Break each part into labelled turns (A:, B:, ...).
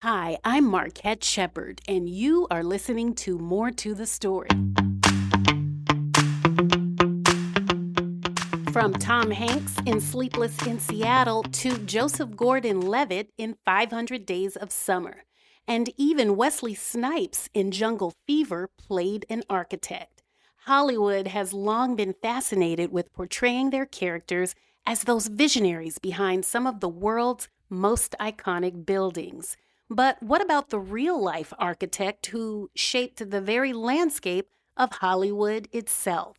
A: Hi, I'm Marquette Shepard, and you are listening to More to the Story. From Tom Hanks in Sleepless in Seattle to Joseph Gordon-Levitt in 500 Days of Summer, and even Wesley Snipes in Jungle Fever played an architect. Hollywood has long been fascinated with portraying their characters as those visionaries behind some of the world's most iconic buildings. But what about the real-life architect who shaped the very landscape of Hollywood itself?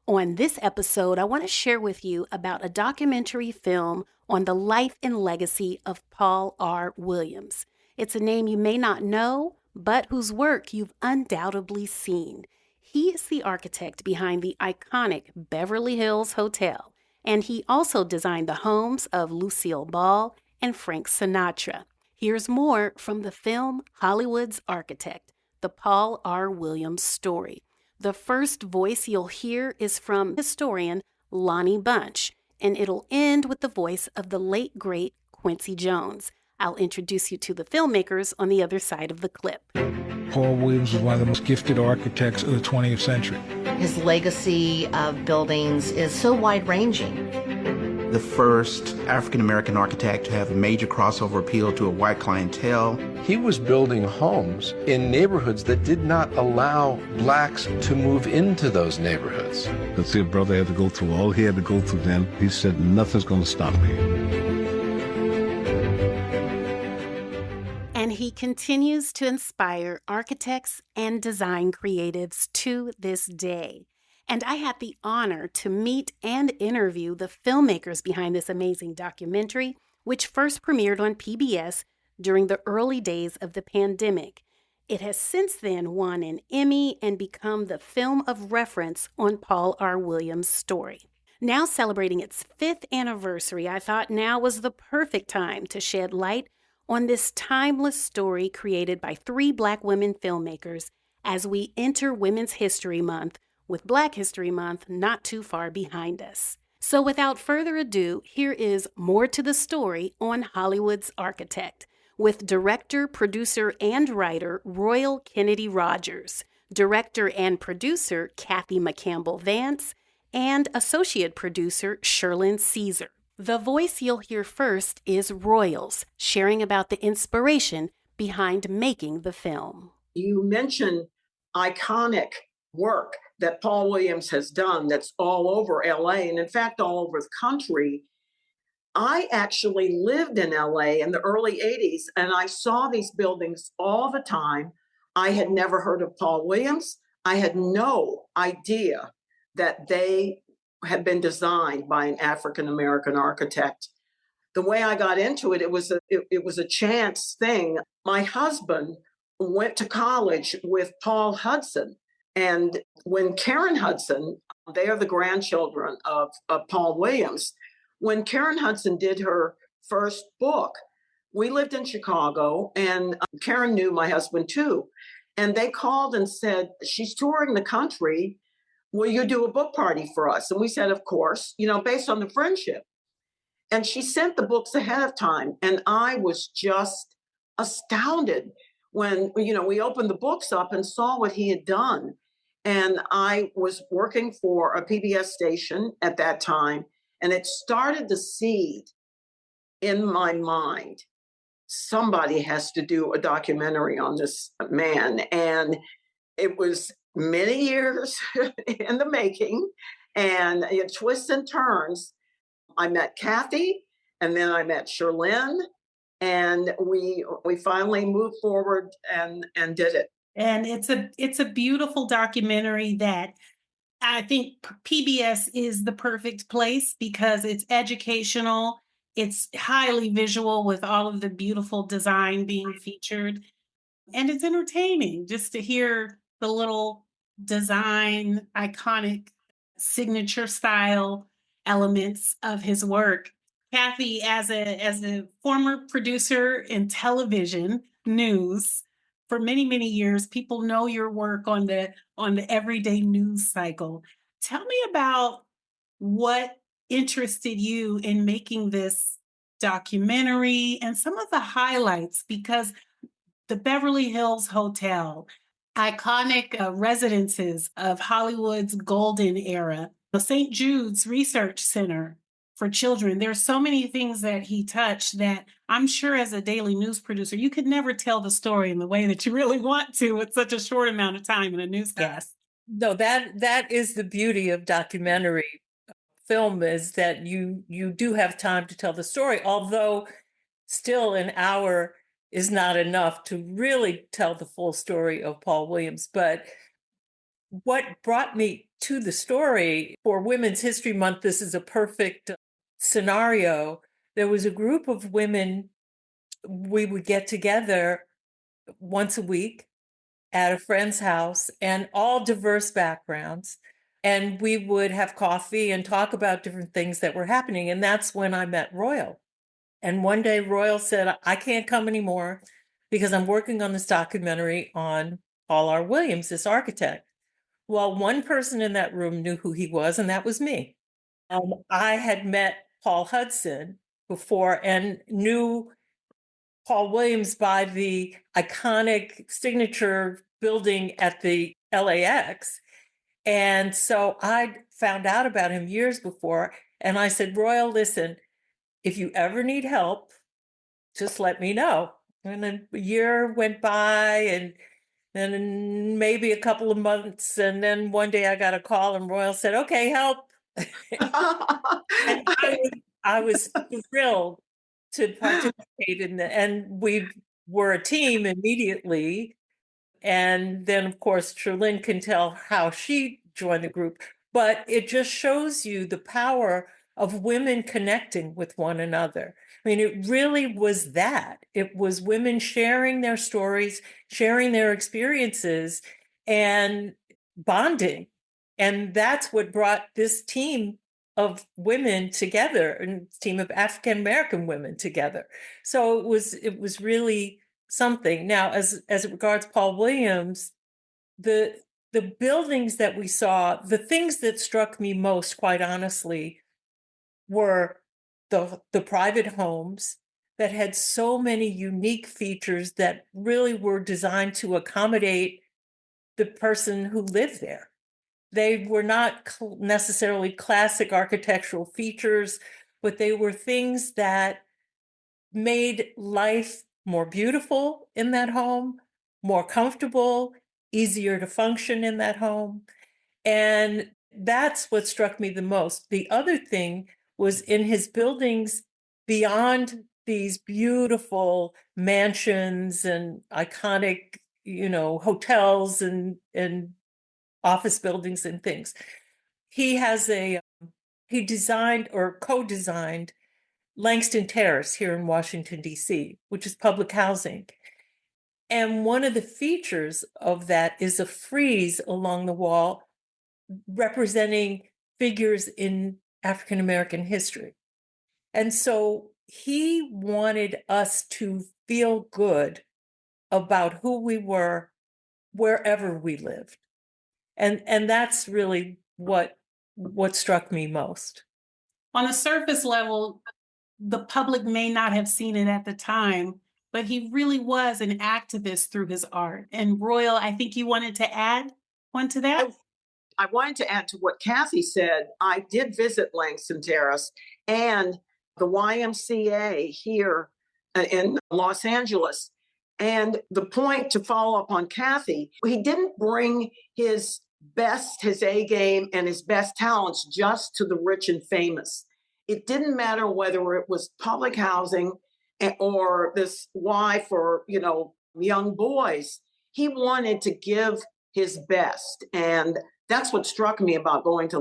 A: On this episode, I want to share with you about a documentary film on the life and legacy of Paul R. Williams. It's a name you may not know, but whose work you've undoubtedly seen. He is the architect behind the iconic Beverly Hills Hotel, and he also designed the homes of Lucille Ball and Frank Sinatra. Here's more from the film Hollywood's Architect, the Paul R. Williams story. The first voice you'll hear is from historian Lonnie Bunch, and it'll end with the voice of the late, great Quincy Jones. I'll introduce you to the filmmakers on the other side of the clip.
B: Paul Williams was one of the most gifted architects of the 20th century.
C: His legacy of buildings is so wide-ranging.
D: The first African-American architect to have a major crossover appeal to a white clientele.
E: He was building homes in neighborhoods that did not allow blacks to move into those neighborhoods.
F: Because his brother had to go through all he had to go through then. He said, nothing's going to stop me.
A: And he continues to inspire architects and design creatives to this day. And I had the honor to meet and interview the filmmakers behind this amazing documentary, which first premiered on PBS during the early days of the pandemic. It has since then won an Emmy and become the film of reference on Paul R. Williams' story. Now celebrating its 5th anniversary, I thought now was the perfect time to shed light on this timeless story created by 3 Black women filmmakers as we enter Women's History Month, with Black History Month not too far behind us. So without further ado, here is more to the story on Hollywood's Architect with director, producer, and writer Royal Kennedy Rogers, director and producer Kathy McCambell Vance, and associate producer Shirlyn Cesar. The voice you'll hear first is Royals, sharing about the inspiration behind making the film.
G: You mentioned iconic work that Paul Williams has done that's all over LA, and in fact, all over the country. I actually lived in LA in the early 80s, and I saw these buildings all the time. I had never heard of Paul Williams. I had no idea that they had been designed by an African-American architect. The way I got into it, it was a chance thing. My husband went to college with Paul Hudson. And when Karen Hudson, they are the grandchildren of Paul Williams, when Karen Hudson did her first book, we lived in Chicago, and Karen knew my husband too. And they called and said, she's touring the country. Will you do a book party for us? And we said, of course, based on the friendship. And she sent the books ahead of time. And I was just astounded when, we opened the books up and saw what he had done. And I was working for a PBS station at that time, and it started the seed in my mind. Somebody has to do a documentary on this man. And it was many years in the making, and twists and turns. I met Kathy, and then I met Shirlyn, and we finally moved forward and did it.
H: And it's a beautiful documentary that I think PBS is the perfect place because it's educational, it's highly visual with all of the beautiful design being featured, and it's entertaining just to hear the little design, iconic signature style elements of his work. Kathy, as a former producer in television news, for many, many years, people know your work on the everyday news cycle. Tell me about what interested you in making this documentary and some of the highlights, because the Beverly Hills Hotel, iconic residences of Hollywood's golden era, the St. Jude's Research Center for children. There's so many things that he touched that I'm sure as a daily news producer, you could never tell the story in the way that you really want to with such a short amount of time in a newscast.
I: No, that is the beauty of documentary film, is that you do have time to tell the story, although still an hour is not enough to really tell the full story of Paul Williams. But what brought me to the story for Women's History Month, this is a perfect scenario. There was a group of women, we would get together once a week at a friend's house, and all diverse backgrounds. And we would have coffee and talk about different things that were happening. And that's when I met Royal. And one day Royal said, I can't come anymore because I'm working on this documentary on Paul R. Williams, this architect. Well, one person in that room knew who he was, and that was me. I had met Paul Hudson before and knew Paul Williams by the iconic signature building at the LAX. And so I found out about him years before. And I said, Royal, listen, if you ever need help, just let me know. And then a year went by, and then maybe a couple of months. And then one day I got a call and Royal said, okay, help. And I was thrilled to participate in that. And we were a team immediately. And then, of course, Shirlyn can tell how she joined the group. But it just shows you the power of women connecting with one another. I mean, it really was that. It was women sharing their stories, sharing their experiences, and bonding. And that's what brought this team of women together, and team of African American women together. So it was really something. Now, as it regards Paul Williams, the buildings that we saw, the things that struck me most, quite honestly, were the private homes that had so many unique features that really were designed to accommodate the person who lived there. They were not necessarily classic architectural features, but they were things that made life more beautiful in that home, more comfortable, easier to function in that home. And that's what struck me the most. The other thing was in his buildings, beyond these beautiful mansions and iconic, hotels and office buildings and things. He designed or co-designed Langston Terrace here in Washington, D.C., which is public housing. And one of the features of that is a frieze along the wall representing figures in African American history. And so he wanted us to feel good about who we were wherever we lived. And that's really what struck me most.
H: On a surface level, the public may not have seen it at the time, but he really was an activist through his art. And Royal, I think you wanted to add one to that?
G: I wanted to add to what Kathy said. I did visit Langston Terrace and the YMCA here in Los Angeles. And the point, to follow up on Kathy, he didn't bring his A game and his best talents just to the rich and famous. It didn't matter whether it was public housing or this Y for, young boys. He wanted to give his best. And that's what struck me about going to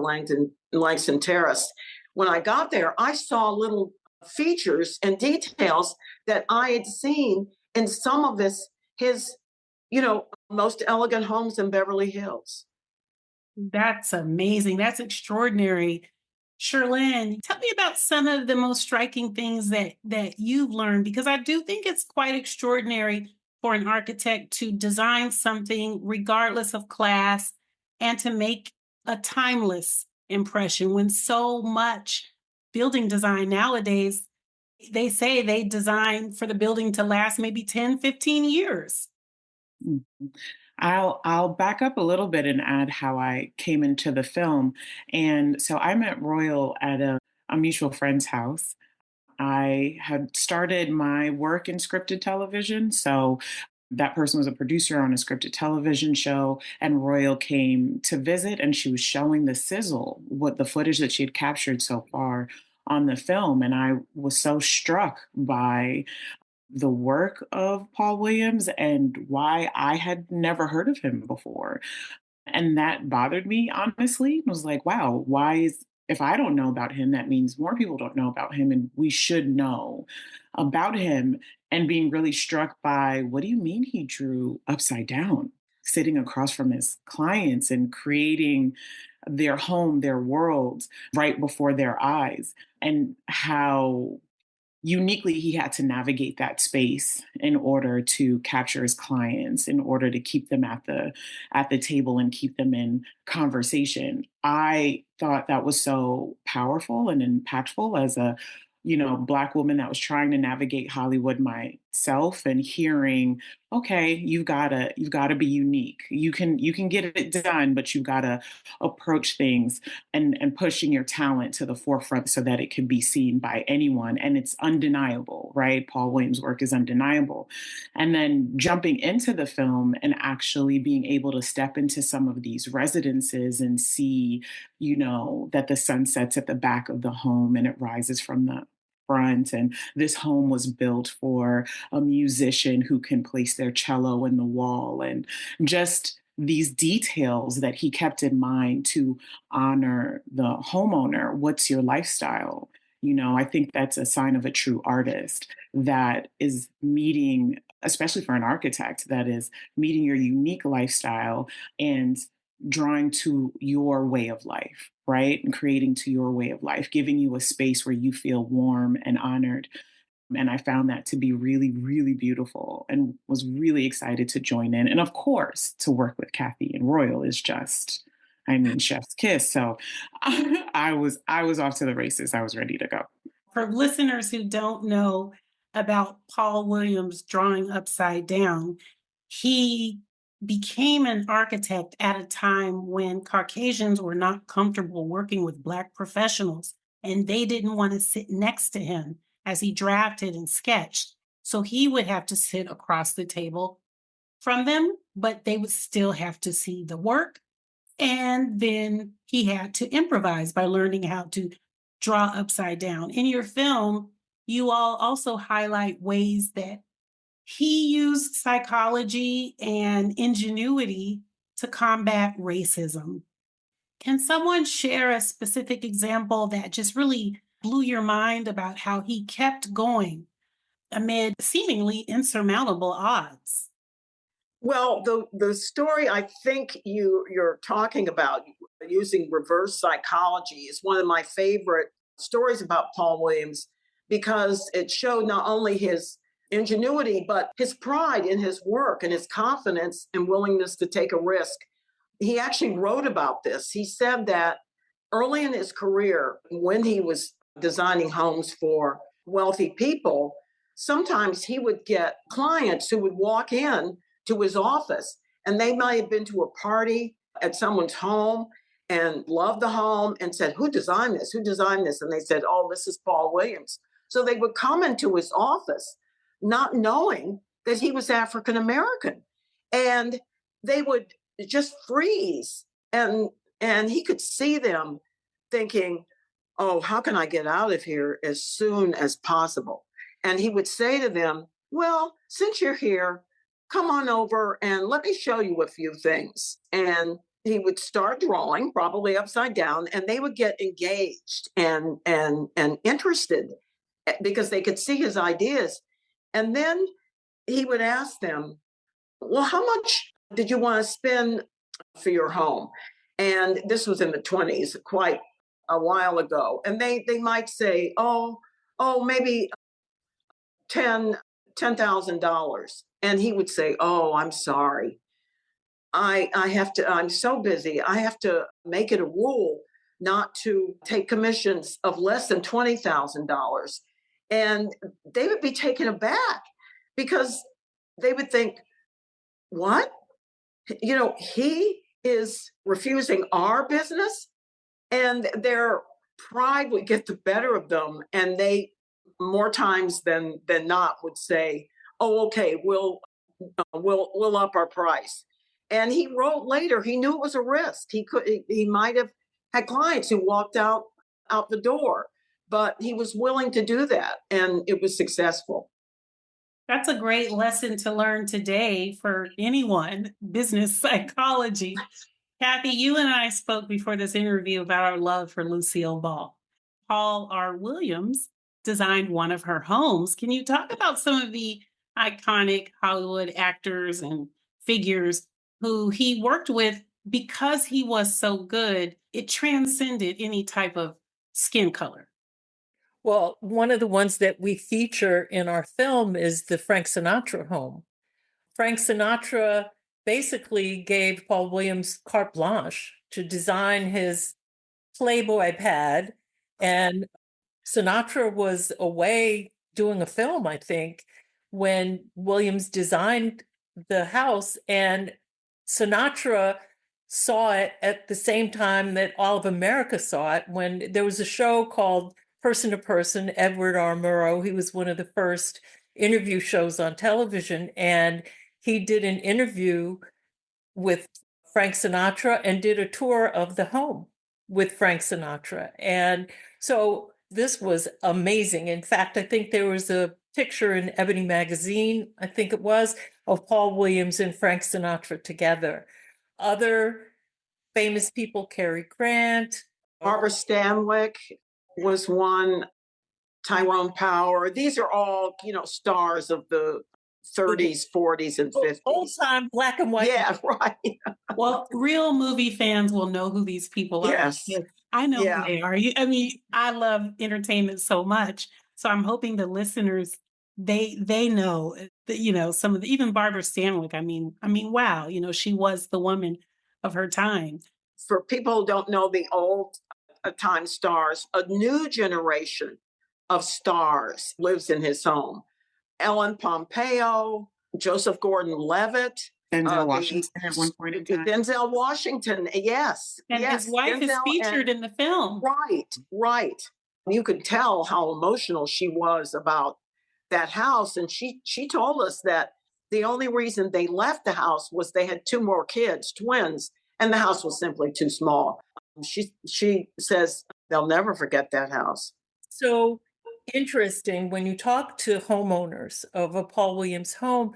G: Langston Terrace. When I got there, I saw little features and details that I had seen in some of his most elegant homes in Beverly Hills.
H: That's amazing. That's extraordinary. Shirlyn, tell me about some of the most striking things that you've learned, because I do think it's quite extraordinary for an architect to design something regardless of class and to make a timeless impression when so much building design nowadays They say they designed for the building to last maybe 10, 15 years.
J: Mhm. I'll back up a little bit and add how I came into the film. And so I met Royal at a mutual friend's house. I had started my work in scripted television. So that person was a producer on a scripted television show, and Royal came to visit, and she was showing the sizzle, what the footage that she had captured so far on the film. And I was so struck by the work of Paul Williams and why I had never heard of him before. And that bothered me, honestly. I was like, wow, why is, if I don't know about him, that means more people don't know about him, and we should know about him. And being really struck by, what do you mean he drew upside down, sitting across from his clients and creating their home, their world right before their eyes, and how uniquely he had to navigate that space in order to capture his clients, in order to keep them at the table and keep them in conversation. I thought that was so powerful and impactful as a, Black woman that was trying to navigate Hollywood myself, and hearing, okay, you've gotta be unique. You can get it done, but you've gotta approach things and pushing your talent to the forefront so that it can be seen by anyone. And it's undeniable, right? Paul Williams' work is undeniable. And then jumping into the film and actually being able to step into some of these residences and see, that the sun sets at the back of the home and it rises from the front. And this home was built for a musician who can place their cello in the wall, and just these details that he kept in mind to honor the homeowner. What's your lifestyle? I think that's a sign of a true artist, that is meeting, especially for an architect, that is meeting your unique lifestyle and drawing to your way of life, right? And creating to your way of life, giving you a space where you feel warm and honored. And I found that to be really, really beautiful, and was really excited to join in. And of course, to work with Kathy and Royal is just, I mean, chef's kiss. So I was off to the races. I was ready to go.
H: For listeners who don't know about Paul Williams drawing upside down, he became an architect at a time when Caucasians were not comfortable working with Black professionals, and they didn't want to sit next to him as he drafted and sketched. So he would have to sit across the table from them, but they would still have to see the work. And then he had to improvise by learning how to draw upside down. In your film, you all also highlight ways that he used psychology and ingenuity to combat racism. Can someone share a specific example that just really blew your mind about how he kept going amid seemingly insurmountable odds?
G: Well, the story I think you're talking about, using reverse psychology, is one of my favorite stories about Paul Williams, because it showed not only his ingenuity but his pride in his work and his confidence and willingness to take a risk. He actually wrote about this. He said that early in his career, when he was designing homes for wealthy people, sometimes he would get clients who would walk in to his office, and they might have been to a party at someone's home and loved the home and said, "Who designed this? Who designed this?" And they said, "Oh, this is Paul Williams." So they would come into his office not knowing that he was African American, and they would just freeze, and he could see them thinking, "Oh, how can I get out of here as soon as possible?" And he would say to them, "Well, since you're here, come on over and let me show you a few things." And he would start drawing, probably upside down, and they would get engaged and interested, because they could see his ideas. And then he would ask them, "Well, how much did you want to spend for your home?" And this was in the 20s, quite a while ago. And they might say, maybe $10,000. And he would say, "Oh, I'm sorry. I have to, I'm so busy. I have to make it a rule not to take commissions of less than $20,000. And they would be taken aback because they would think, what? He is refusing our business, and their pride would get the better of them, and they more times than not would say, "Oh, okay, we'll up our price." And he wrote later, he knew it was a risk. He might have had clients who walked out the door, but he was willing to do that, and it was successful.
H: That's a great lesson to learn today for anyone, business psychology. Kathy, you and I spoke before this interview about our love for Lucille Ball. Paul R. Williams designed one of her homes. Can you talk about some of the iconic Hollywood actors and figures who he worked with because he was so good? It transcended any type of skin color.
I: Well, one of the ones that we feature in our film is the Frank Sinatra home. Frank Sinatra basically gave Paul Williams carte blanche to design his Playboy pad. And Sinatra was away doing a film, I think, when Williams designed the house. And Sinatra saw it at the same time that all of America saw it when there was a show called Person to Person, Edward R. Murrow. He was one of the first interview shows on television. And he did an interview with Frank Sinatra and did a tour of the home with Frank Sinatra. And so this was amazing. In fact, I think there was a picture in Ebony magazine, I think it was, of Paul Williams and Frank Sinatra together. Other famous people, Cary Grant.
G: Barbara Stanwyck was one, Tyrone Power. These are all, stars of the 30s, 40s, and 50s.
I: Old time black and white.
G: Yeah, right.
H: Well, real movie fans will know who these people are.
G: Yes.
H: I know
G: Yeah.
H: who they are. I mean, I love entertainment so much. So I'm hoping the listeners, they know that, some of the, even Barbara Stanwyck, I mean, wow, she was the woman of her time.
G: For people who don't know the old time stars, a new generation of stars lives in his home. Ellen Pompeo, Joseph Gordon-Levitt,
J: Denzel Washington at one point in time.
G: Denzel Washington, yes.
H: And
G: yes,
H: his wife is featured in the film.
G: Right. You could tell how emotional she was about that house. And she told us that the only reason they left the house was they had two more kids, twins, and the house was simply too small. She says they'll never forget that house.
I: So interesting when you talk to homeowners of a Paul Williams home,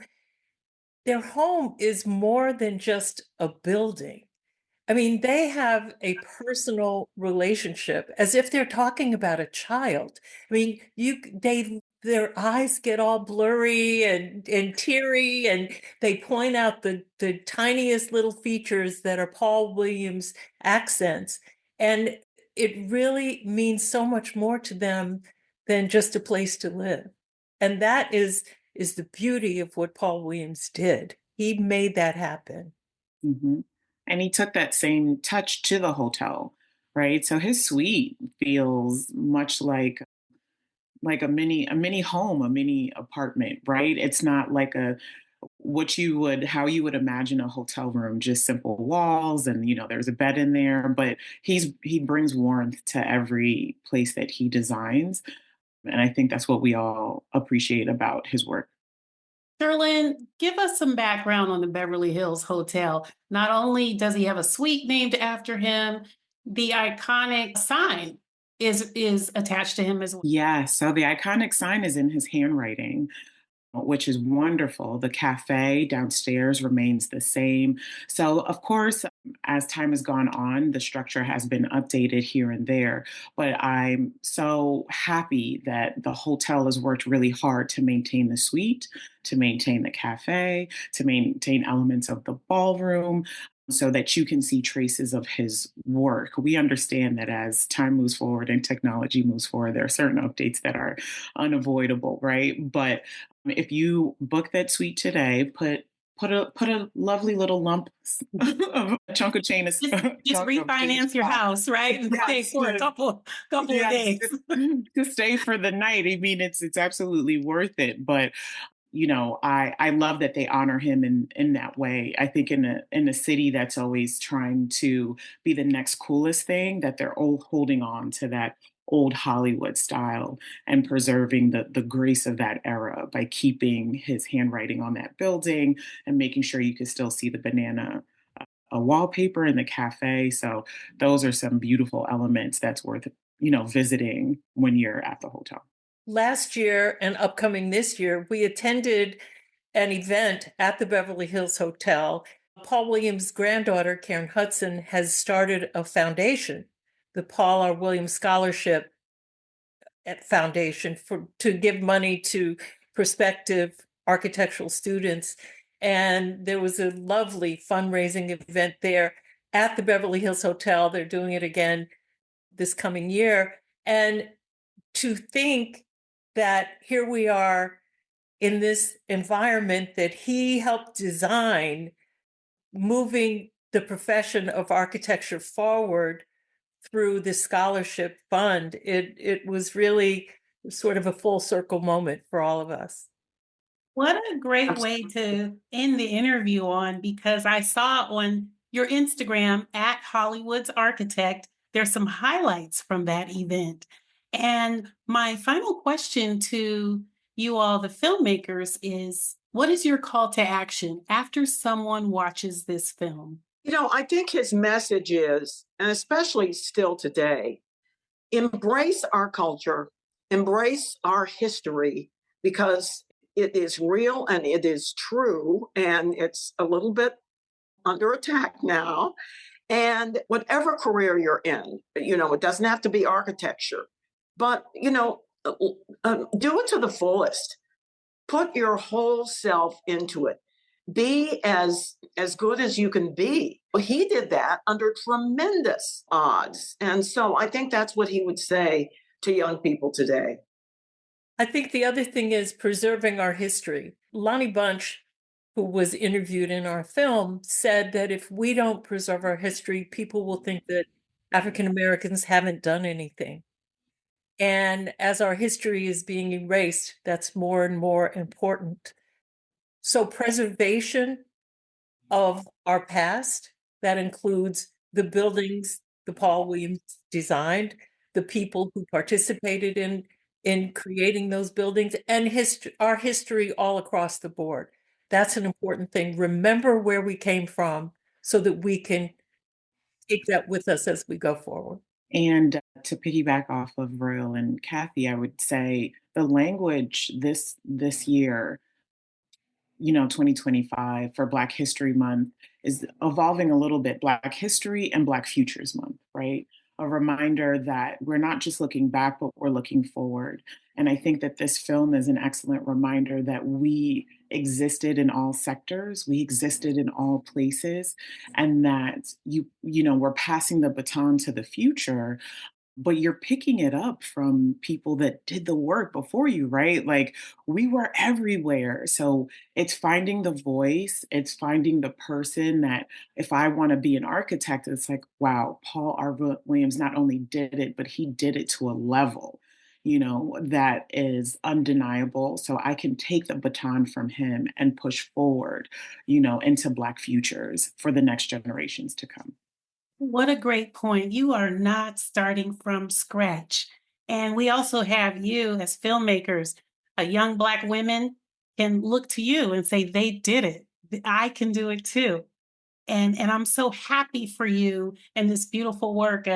I: their home is more than just a building. I mean, they have a personal relationship as if they're talking about a child. I mean, their eyes get all blurry and teary, and they point out the tiniest little features that are Paul Williams accents. And it really means so much more to them than just a place to live. And that is the beauty of what Paul Williams did. He made that happen.
J: Mm-hmm. And he took that same touch to the hotel, right? So his suite feels much like a mini home, a mini apartment, right? It's not like how you would imagine a hotel room, just simple walls and there's a bed in there, but he brings warmth to every place that he designs. And I think that's what we all appreciate about his work.
H: Shirlyn, give us some background on the Beverly Hills Hotel. Not only does he have a suite named after him, the iconic sign is attached to him as well.
J: Yeah, so the iconic sign is in his handwriting, which is wonderful. The cafe downstairs remains the same. So, of course, as time has gone on, the structure has been updated here and there. But I'm so happy that the hotel has worked really hard to maintain the suite, to maintain the cafe, to maintain elements of the ballroom, so that you can see traces of his work. We understand that as time moves forward and technology moves forward, there are certain updates that are unavoidable, right? But if you book that suite today, put put a lovely little lump of a chunk of chain.
H: Just refinance your house, right? And stay
J: Yes,
H: for a couple of days.
J: to stay for the night. I mean, it's absolutely worth it. But I love that they honor him in that way. I think in a city that's always trying to be the next coolest thing, that they're all holding on to that old Hollywood style and preserving the grace of that era by keeping his handwriting on that building and making sure you can still see the banana a wallpaper in the cafe. So those are some beautiful elements that's worth visiting when you're at the hotel.
I: Last year and upcoming this year, we attended an event at the Beverly Hills Hotel. Paul Williams' granddaughter, Karen Hudson, has started a foundation, the Paul R. Williams Scholarship Foundation, to give money to prospective architectural students. And there was a lovely fundraising event there at the Beverly Hills Hotel. They're doing it again this coming year. And to think that here we are in this environment that he helped design, moving the profession of architecture forward through the scholarship fund, it was really sort of a full circle moment for all of us.
H: What a great way to end the interview on, because I saw on your Instagram at Hollywood's Architect, there's some highlights from that event. And my final question to you all, the filmmakers, is what is your call to action after someone watches this film?
G: I think his message is, and especially still today, embrace our culture, embrace our history, because it is real and it is true, and it's a little bit under attack now. And whatever career you're in, it doesn't have to be architecture, but, do it to the fullest. Put your whole self into it. Be as good as you can be. Well, he did that under tremendous odds. And so I think that's what he would say to young people today.
I: I think the other thing is preserving our history. Lonnie Bunch, who was interviewed in our film, said that if we don't preserve our history, people will think that African Americans haven't done anything. And as our history is being erased, that's more and more important. So preservation of our past, that includes the buildings the Paul Williams designed, the people who participated in creating those buildings, and our history all across the board. That's an important thing. Remember where we came from so that we can take that with us as we go forward.
J: And to piggyback off of Royal and Kathy, I would say the language this year, 2025 for Black History Month is evolving a little bit. Black History and Black Futures Month, right? A reminder that we're not just looking back, but we're looking forward. And I think that this film is an excellent reminder that we existed in all sectors, we existed in all places, and that we're passing the baton to the future, but you're picking it up from people that did the work before you, right? Like, we were everywhere. So it's finding the voice, it's finding the person that, if I want to be an architect, it's like, wow, Paul R. Williams not only did it, but he did it to a level, that is undeniable. So I can take the baton from him and push forward, into Black futures for the next generations to come.
H: What a great point. You are not starting from scratch. And we also have you as filmmakers, young Black women can look to you and say, they did it. I can do it too. And I'm so happy for you and this beautiful work.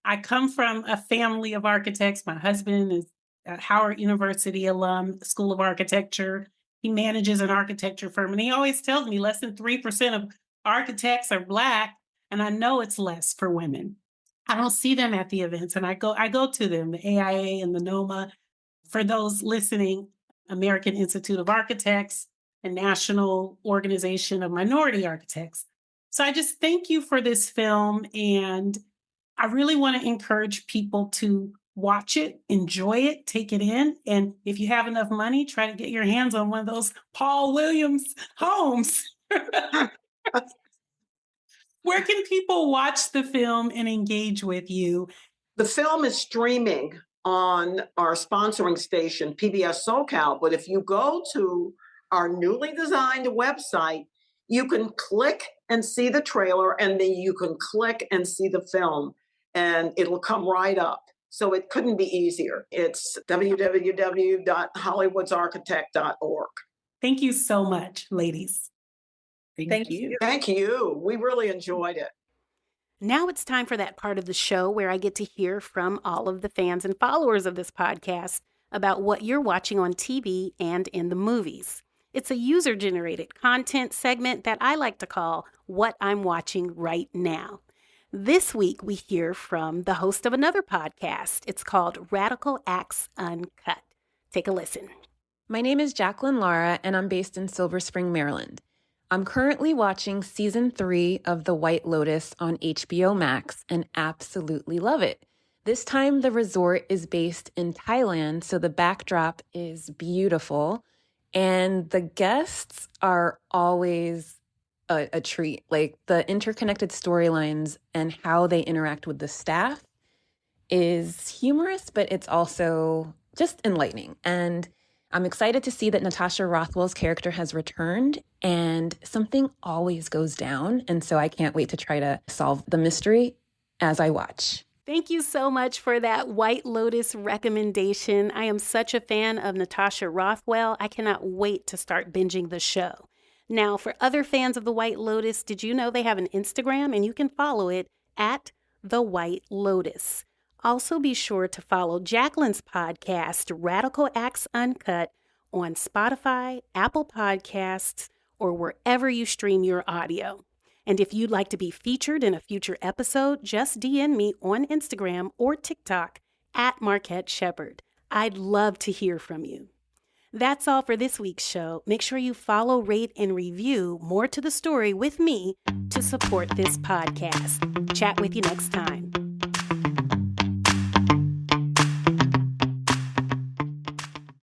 H: I come from a family of architects. My husband is a Howard University alum, School of Architecture. He manages an architecture firm. And he always tells me less than 3% of architects are Black. And I know it's less for women. I don't see them at the events, and I go to them, the AIA and the NOMA. For those listening, American Institute of Architects and National Organization of Minority Architects. So I just thank you for this film, and I really want to encourage people to watch it, enjoy it, take it in, and if you have enough money, try to get your hands on one of those Paul Williams homes. Where can people watch the film and engage with you?
G: The film is streaming on our sponsoring station, PBS SoCal. But if you go to our newly designed website, you can click and see the trailer, and then you can click and see the film, and it'll come right up. So it couldn't be easier. It's www.hollywoodsarchitect.org.
H: Thank you so much, ladies.
J: Thank you.
G: Thank you. We really enjoyed it.
A: Now it's time for that part of the show where I get to hear from all of the fans and followers of this podcast about what you're watching on TV and in the movies. It's a user-generated content segment that I like to call What I'm Watching Right Now. This week, we hear from the host of another podcast. It's called Radical Acts Uncut. Take a listen.
K: My name is Jacqueline Lara, and I'm based in Silver Spring, Maryland. I'm currently watching season 3 of The White Lotus on HBO Max and absolutely love it. This time, the resort is based in Thailand, so the backdrop is beautiful, and the guests are always a treat. Like, the interconnected storylines and how they interact with the staff is humorous, but it's also just enlightening. And I'm excited to see that Natasha Rothwell's character has returned, and something always goes down. And so I can't wait to try to solve the mystery as I watch.
A: Thank you so much for that White Lotus recommendation. I am such a fan of Natasha Rothwell. I cannot wait to start binging the show. Now, for other fans of The White Lotus, did you know they have an Instagram, and you can follow it at The White Lotus. Also, be sure to follow Jacqueline's podcast, Radical Acts Uncut, on Spotify, Apple Podcasts, or wherever you stream your audio. And if you'd like to be featured in a future episode, just DM me on Instagram or TikTok at Marquette Shepard. I'd love to hear from you. That's all for this week's show. Make sure you follow, rate, and review More to the Story with me to support this podcast. Chat with you next time.